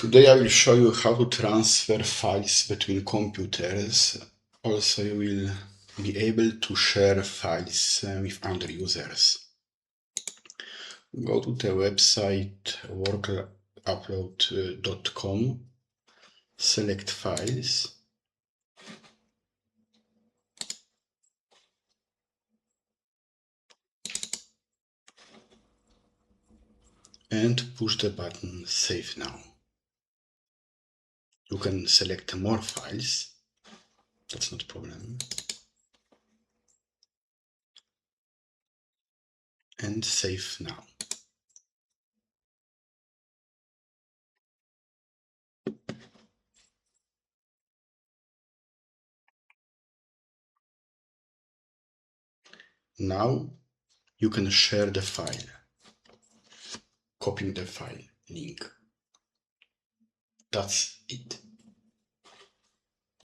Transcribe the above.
Today I will show you how to transfer files between computers. Also, you will be able to share files with other users. Go to the website workupload.com, select Files, and push the button Save Now. You can select more files, that's not a problem, and Save Now. Now you can share the file, copying the file link. That's it.